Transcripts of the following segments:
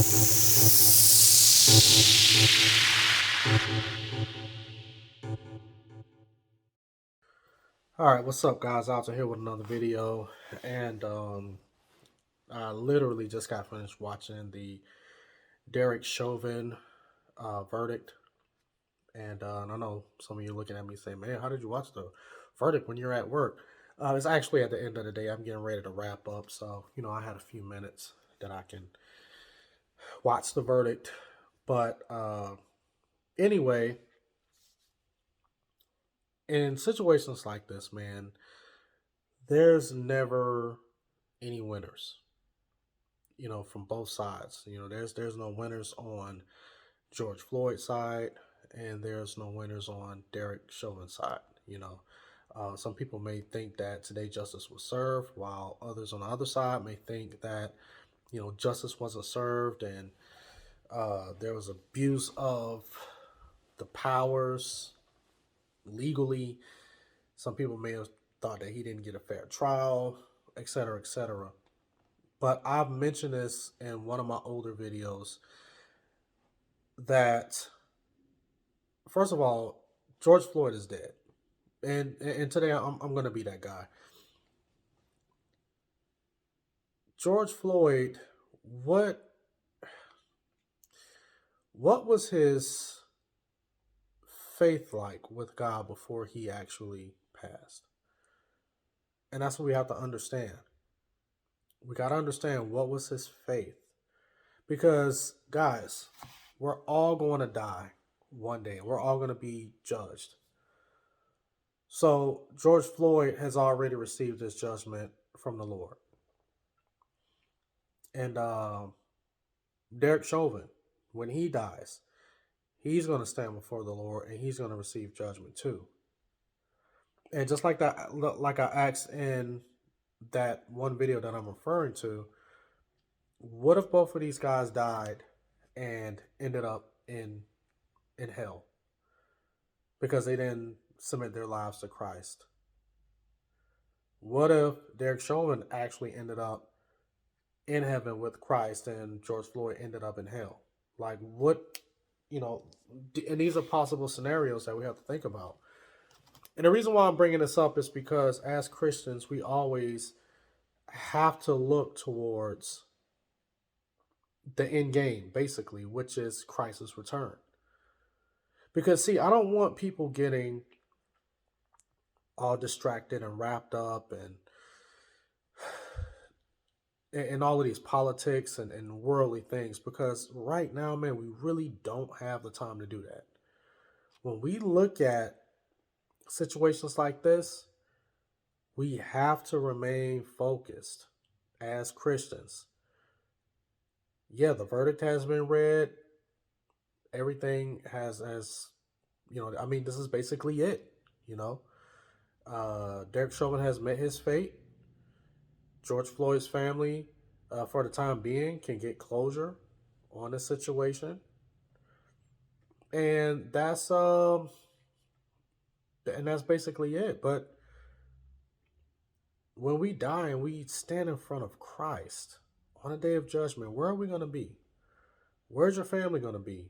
All right, what's up, guys? Out here with another video, and I literally just got finished watching the Derek Chauvin verdict, and I know some of you looking at me saying, "Man, how did you watch the verdict when you're at work?" It's actually at the end of the day. I'm getting ready to wrap up, so I had a few minutes that I can watch the verdict. But anyway, in situations like this, man, there's never any winners. From both sides. There's no winners on George Floyd's side, and there's no winners on Derek Chauvin's side. Some people may think that today justice was served, while others on the other side may think that justice wasn't served, and there was abuse of the powers legally. Some people may have thought that he didn't get a fair trial, et cetera, et cetera. But I've mentioned this in one of my older videos that, first of all, George Floyd is dead. And today I'm going to be that guy. George Floyd, what what was his faith like with God before he actually passed? And that's what we have to understand. We got to understand what was his faith. Because, guys, we're all going to die one day. We're all going to be judged. So, George Floyd has already received his judgment from the Lord. And Derek Chauvin, when he dies, he's going to stand before the Lord and he's going to receive judgment too. And just like that, like I asked in that one video that I'm referring to, what if both of these guys died and ended up in hell because they didn't submit their lives to Christ? What if Derek Chauvin actually ended up in heaven with Christ and George Floyd ended up in hell? Like, what, you know, and these are possible scenarios that we have to think about. And the reason why I'm bringing this up is because as Christians, we always have to look towards the end game, basically, which is Christ's return. Because, see, I don't want people getting all distracted and wrapped up and all of these politics and worldly things, because right now, man, we really don't have the time to do that. When we look at situations like this, we have to remain focused as Christians. Yeah, the verdict has been read. Everything has I mean, this is basically it. Derek Chauvin has met his fate. George Floyd's family, for the time being, can get closure on the situation, and that's basically it. But when we die and we stand in front of Christ on a day of judgment, where are we going to be? Where's your family going to be?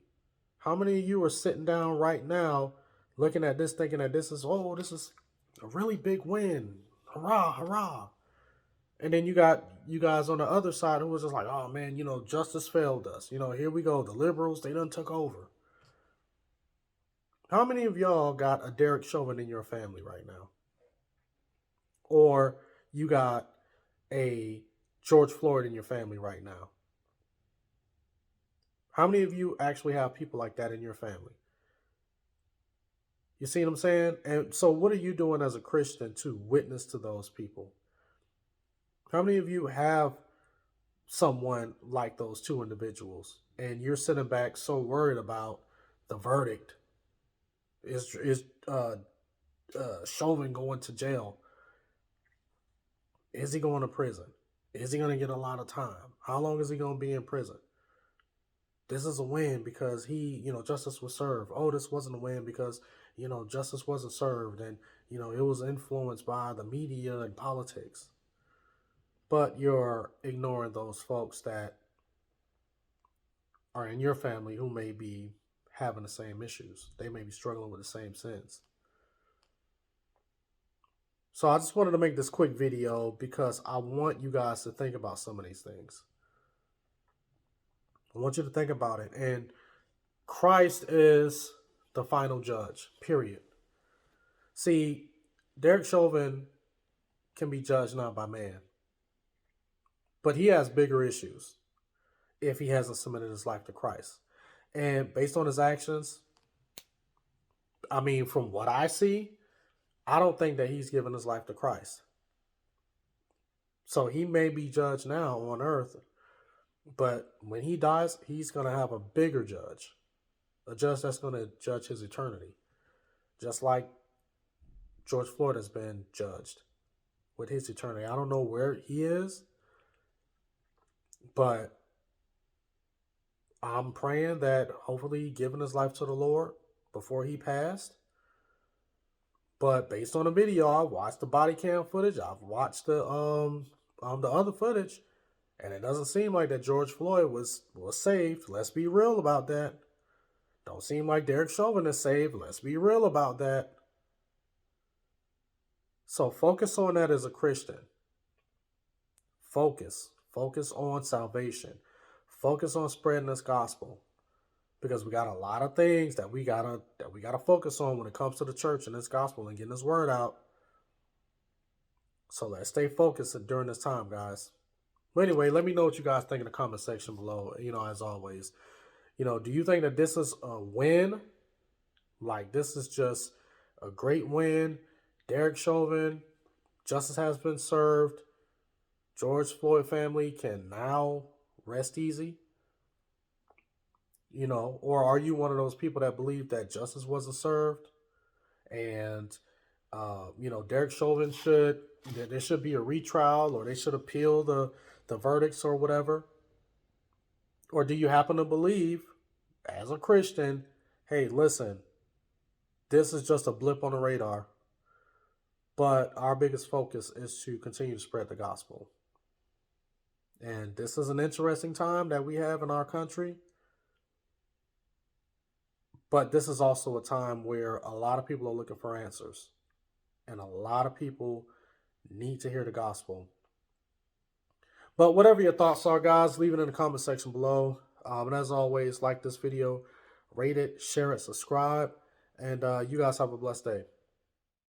How many of you are sitting down right now looking at this, thinking that this is a really big win? Hurrah, hurrah. And then you got you guys on the other side who was just like, oh man, justice failed us. Here we go. The liberals, they done took over. How many of y'all got a Derek Chauvin in your family right now? Or you got a George Floyd in your family right now? How many of you actually have people like that in your family? You see what I'm saying? And so, what are you doing as a Christian to witness to those people? How many of you have someone like those two individuals and you're sitting back so worried about the verdict? Is Chauvin going to jail? Is he going to prison? Is he going to get a lot of time? How long is he going to be in prison? This is a win because justice was served. Oh, this wasn't a win because, justice wasn't served and, it was influenced by the media and politics. But you're ignoring those folks that are in your family who may be having the same issues. They may be struggling with the same sins. So I just wanted to make this quick video because I want you guys to think about some of these things. I want you to think about it. And Christ is the final judge, period. See, Derek Chauvin can be judged not by man, but he has bigger issues if he hasn't submitted his life to Christ. And based on his actions, I mean, from what I see, I don't think that he's given his life to Christ. So he may be judged now on earth, but when he dies, he's going to have a bigger judge, a judge that's going to judge his eternity, just like George Floyd has been judged with his eternity. I don't know where he is, but I'm praying that hopefully he given his life to the Lord before he passed. But based on the video, I watched the body cam footage. I've watched the other footage, and it doesn't seem like that George Floyd was saved. Let's be real about that. Don't seem like Derek Chauvin is saved. Let's be real about that. So focus on that as a Christian. Focus on salvation. Focus on spreading this gospel, because we got a lot of things that we gotta focus on when it comes to the church and this gospel and getting this word out. So let's stay focused during this time, guys. But anyway, let me know what you guys think in the comment section below. As always, do you think that this is a win? Like, this is just a great win? Derek Chauvin, justice has been served. George Floyd family can now rest easy. Or are you one of those people that believe that justice wasn't served, and Derek Chauvin there should be a retrial, or they should appeal the verdicts or whatever? Or do you happen to believe, as a Christian, hey, listen, this is just a blip on the radar, but our biggest focus is to continue to spread the gospel? And this is an interesting time that we have in our country. But this is also a time where a lot of people are looking for answers. And a lot of people need to hear the gospel. But whatever your thoughts are, guys, leave it in the comment section below. And as always, like this video, rate it, share it, subscribe. And you guys have a blessed day.